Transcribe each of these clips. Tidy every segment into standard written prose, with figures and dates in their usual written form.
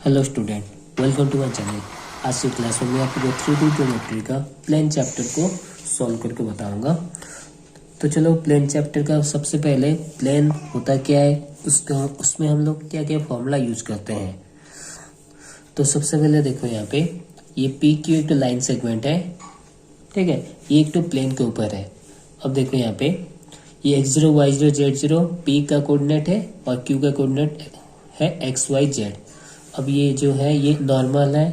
Hello student, welcome to my channel. आज की class में मैं आपको 3D ज्योमेट्री का प्लेन चैप्टर को सॉल्व करके बताऊंगा। तो चलो, प्लेन चैप्टर का सबसे पहले प्लेन होता क्या है, उसमें हम लोग क्या क्या फॉर्मूला यूज करते हैं। तो सबसे पहले देखो, यहाँ पे ये पी क्यू एक तो लाइन सेगमेंट है, ठीक है। ये एक तो प्लेन के ऊपर है। अब देखो यहाँ पे ये x0 y0 z0 पी का कोऑर्डिनेट है और q का कोऑर्डिनेट है x y z। अब ये जो है ये नॉर्मल है,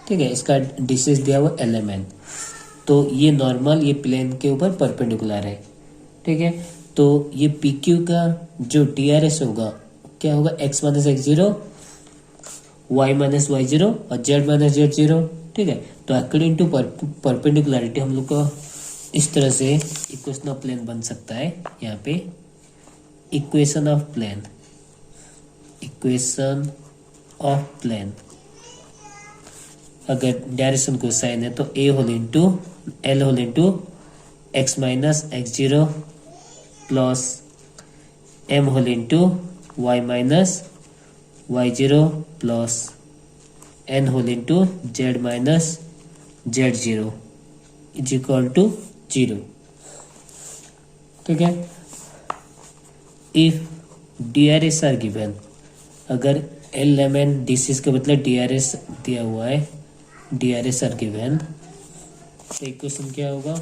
ठीक है। इसका डिस्टेंस दिया हुआ LMN। तो ये नॉर्मल ये प्लेन के ऊपर परपेंडिकुलर है, ठीक है। तो ये PQ का जो DRS होगा क्या होगा, x minus x0 y minus y0 और z माइनस z0, ठीक है। तो अकॉर्डिंग टू परपेंडिकुलरिटी हम लोग का इस तरह से इक्वेशन ऑफ प्लेन बन सकता है। यहाँ पे equation of plane, equation of plane अगर डायरेक्शन को साइन है तो a whole into l whole into x minus x0 plus m whole into y minus y0 plus n whole into z minus z0 is equal to 0, ठीक है। If DRS are given, अगर LMN DCS का मतलब DRS दिया हुआ है, DRS are given, तो equation क्या होगा,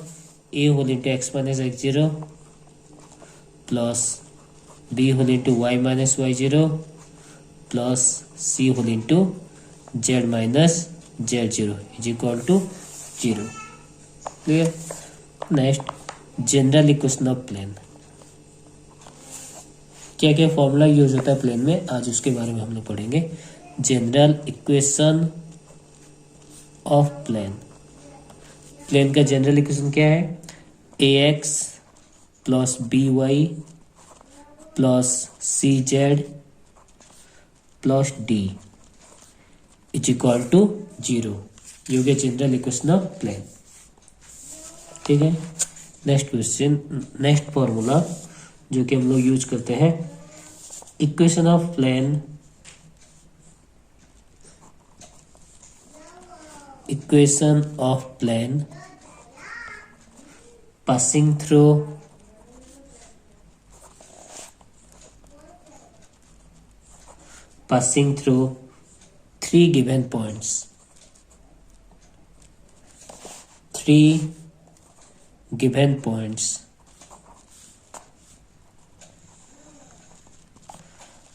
a whole into x minus x0 plus b whole into y minus y0 plus c whole into z minus z0 is equal to 0। Clear. Next, general equation of plane. क्या क्या formula use होता है plane में, आज उसके बारे में हम लोग पढ़ेंगे। General equation of plane, plane का जनरल इक्वेशन क्या है, ax plus by plus cz plus d is equal to 0। ये हो गया जनरल इक्वेशन ऑफ प्लेन, ठीक है। नेक्स्ट क्वेश्चन, नेक्स्ट फॉर्मूला जो कि हम लोग यूज करते हैं, equation of plane, equation of plane passing through three given points, three given points.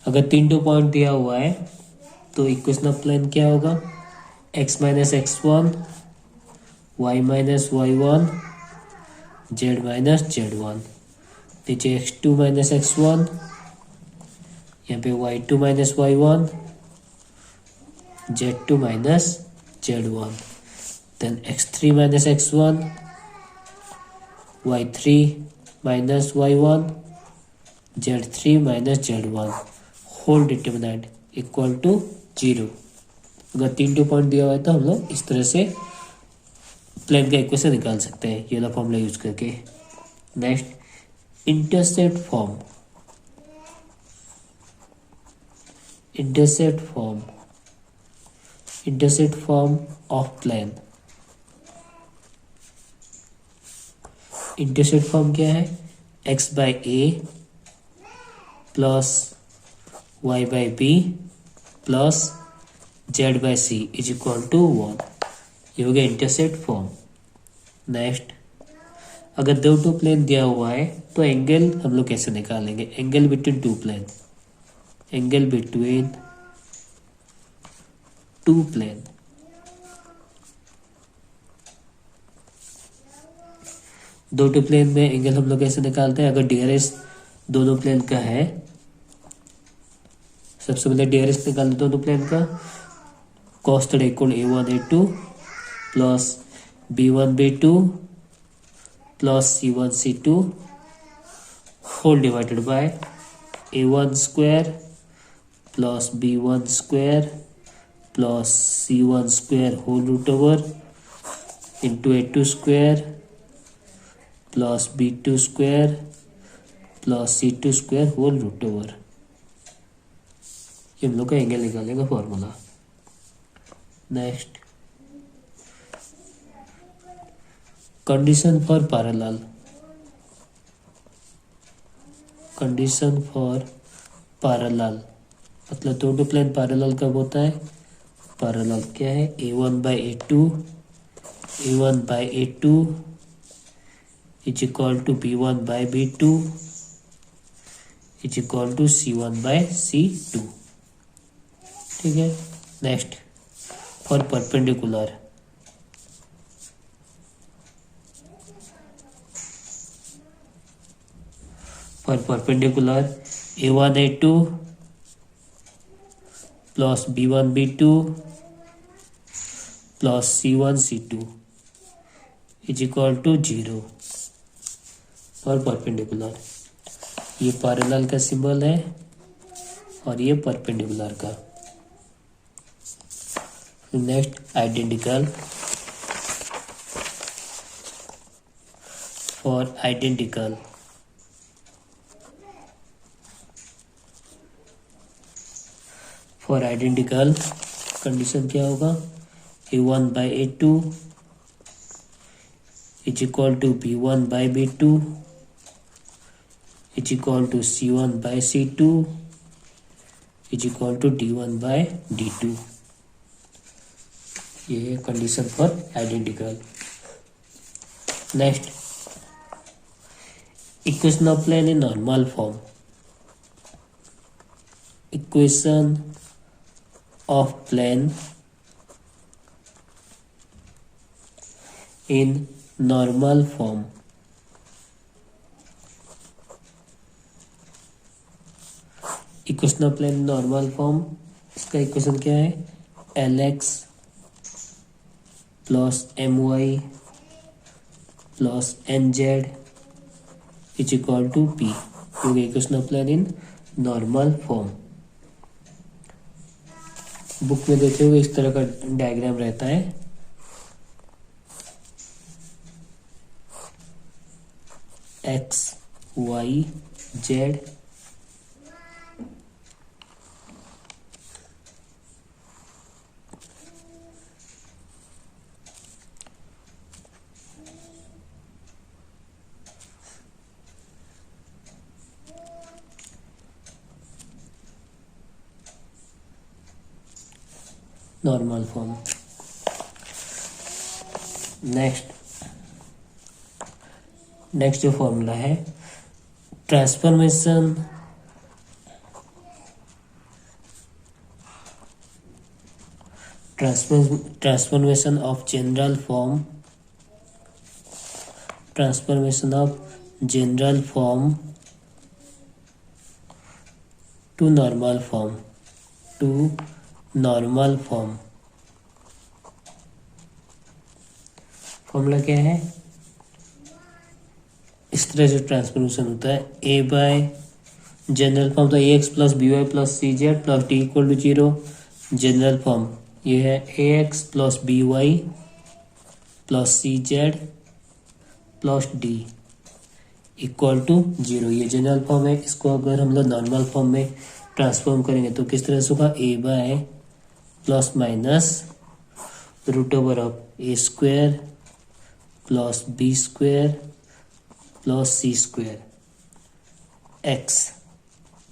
अगर 3 पॉइंट दिया हुआ है तो इक्वेशन ऑफ प्लेन क्या होगा, x minus x1 y minus y1 z minus z1, नीचे x2 माइनस x1, यहाँ पे y2 minus y1 z2 minus z1, then x3 minus x1 y3 minus y1 z3 minus z1 whole determinant equal to 0। अगर 3 point दिया हुआ है तो हम लोग इस तरह से प्लेन का इक्वेशन निकाल सकते हैं ये वाला फॉर्मूला यूज करके। Next, intercept form, intercept form of plane. Intercept form क्या है, x by a plus y by b plus z by c is equal to 1। ये हो गया इंटरसेप्ट फॉर्म। नेक्स्ट, अगर दो प्लेन दिया हुआ है तो एंगल हम लोग कैसे निकालेंगे, angle between two plane, angle between two plane. दो प्लेन में एंगल हम लोग कैसे निकालते हैं, अगर DRS दोनों प्लेन का है, सबसे पहले DRS निकाल दोनों प्लेन का, cos theta equal A1 A2 plus B1 B2 plus C1 C2 whole divided by A1 square plus B1 square plus C1 square whole root over into A2 square plus B2 square plus C2 square whole root over. ये हम लोग का angle निकालने का formula. Next condition for parallel, condition for parallel मतलब दोनों plane parallel कब होता है, पैरेलल क्या है, a1/a2 a1/a2 is equal to b1/b2 is equal to c1/c2। ठीक है। Next for perpendicular, for perpendicular a1/a2 plus b1/b2 plus c1/c2 is equal to 0 for perpendicular. ये पैरेलल का सिंबल है और ये परपेंडिकुलर का। Next identical, for identical for identical condition क्या होगा, a1/a2 is equal to b1/b2 is equal to c1/c2 is equal to d1/d2। ये है condition for identical. Next equation of plane in normal form, equation of plane in normal form, equation of plane normal form, इसका equation क्या है, lx plus my plus nz is equal to p, क्योंकि equation of plane in normal form. Book में देखे हुए इस तरह का डायग्राम रहता है। X y z, normal form. Next जो फॉर्मूला है, transformation transformation of general form, transformation of general form to normal form, to normal form. Formula क्या है, इस तरह से ट्रांसफॉर्मेशन होता है, ए बाय जनरल फॉर्म तो a x plus b y plus c z plus d equal to 0। General form ये है a x plus b y plus c z plus d equal to 0। ये जनरल फॉर्म है। इसको अगर हम लोग normal form में ट्रांसफॉर्म करेंगे तो किस तरह से होगा, a by plus minus root over of a square plus b square plus c square x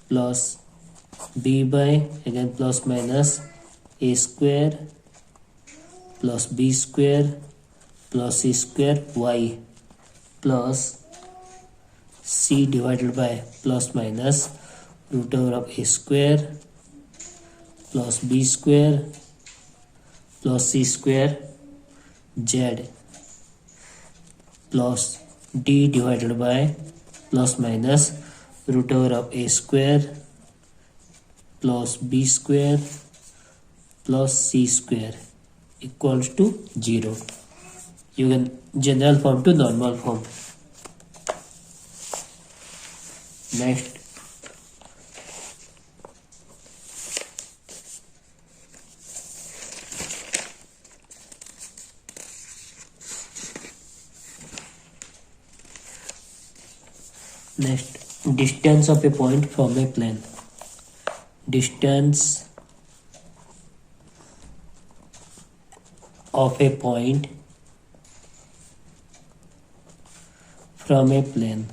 plus b by again plus minus a square plus b square plus c square y plus c divided by plus minus root over of a square plus b square plus c square z plus d divided by plus minus root over of a square plus b square plus c square equals to 0। You can general form to normal form. Next distance of a point from a plane, distance of a point from a plane,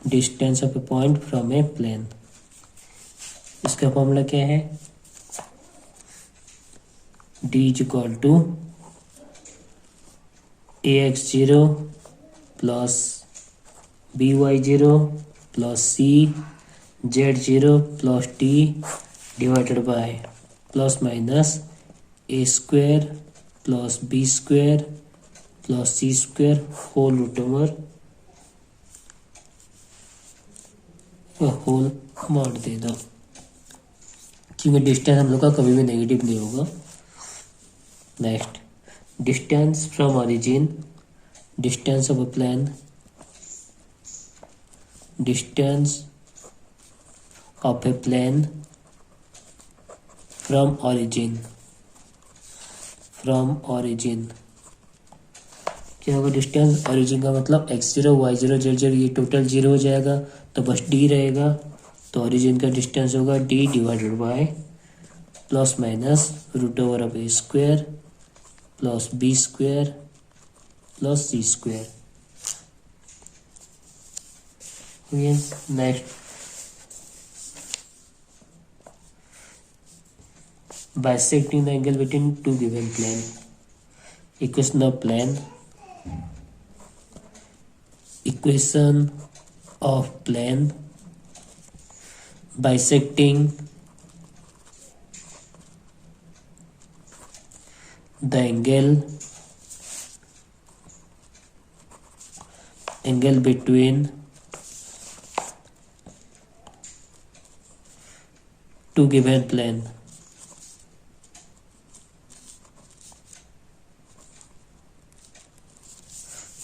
distance of a point from a plane. इसका formula क्या है, d is equal to ax0 plus by0 plus c z0 plus t divided by plus minus a square plus b square plus c square whole root over whole mod दे दो, क्योंकि distance हम लोग का कभी भी नेगेटिव नहीं होगा। Next, distance from origin, distance of a plane, distance of a plane from origin, from origin क्या होगा, डिस्टेंस ऑरिजिन का मतलब x0 y0 z0 ये टोटल 0 हो जाएगा, तो बस d रहेगा, तो ऑरिजिन का डिस्टेंस होगा d divided by plus minus root over of a square plus b square plus c square. Next, bisecting the angle between two given plane, equation of plane, equation of plane bisecting the angle between two given plane,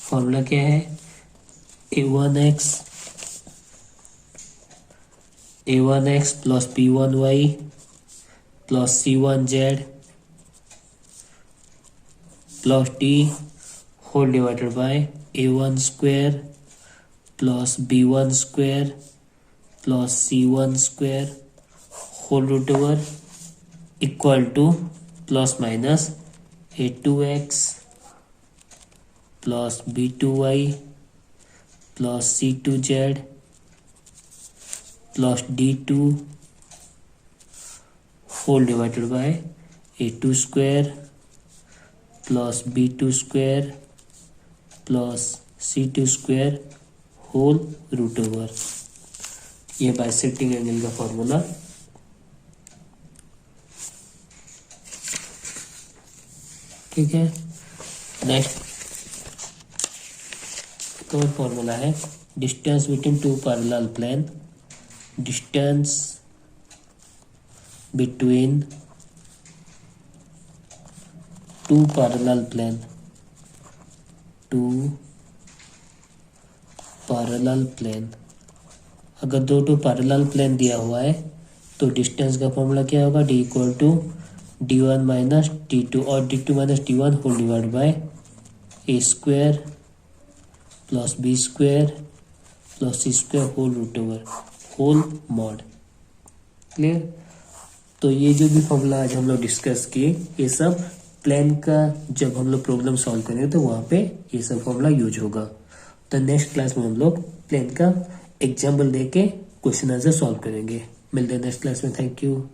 formula क्या है, a1x plus b1y plus c1z plus t whole divided by a1 square plus b1 square plus c1 square whole root over equal to plus minus a2x plus b2y plus c2z plus d2 whole divided by a2 square plus b2 square plus c2 square whole root over. ये bisecting angle का formula. ठीक है, next तो formula है distance between two parallel plane, distance between two parallel plane, two parallel plane. अगर दो parallel plane दिया हुआ है तो डिस्टेंस का फॉर्मूला क्या होगा, D equal to d1 minus d2 और d2 minus d1 whole divide by a square plus b square plus c square whole root over whole mod. Clear. तो ये जो भी फॉर्मूला आज हम लोग डिस्कस किए, ये सब प्लेन का जब हम लोग प्रॉब्लम सॉल्व करेंगे तो वहाँ पे ये सब फॉर्मूला यूज होगा। तो नेक्स्ट क्लास में हम लोग प्लेन का एग्जाम्पल देके क्वेश्चन आंसर सॉल्व करेंगे। मिलते हैं नेक्स्ट क्लास में। Thank you.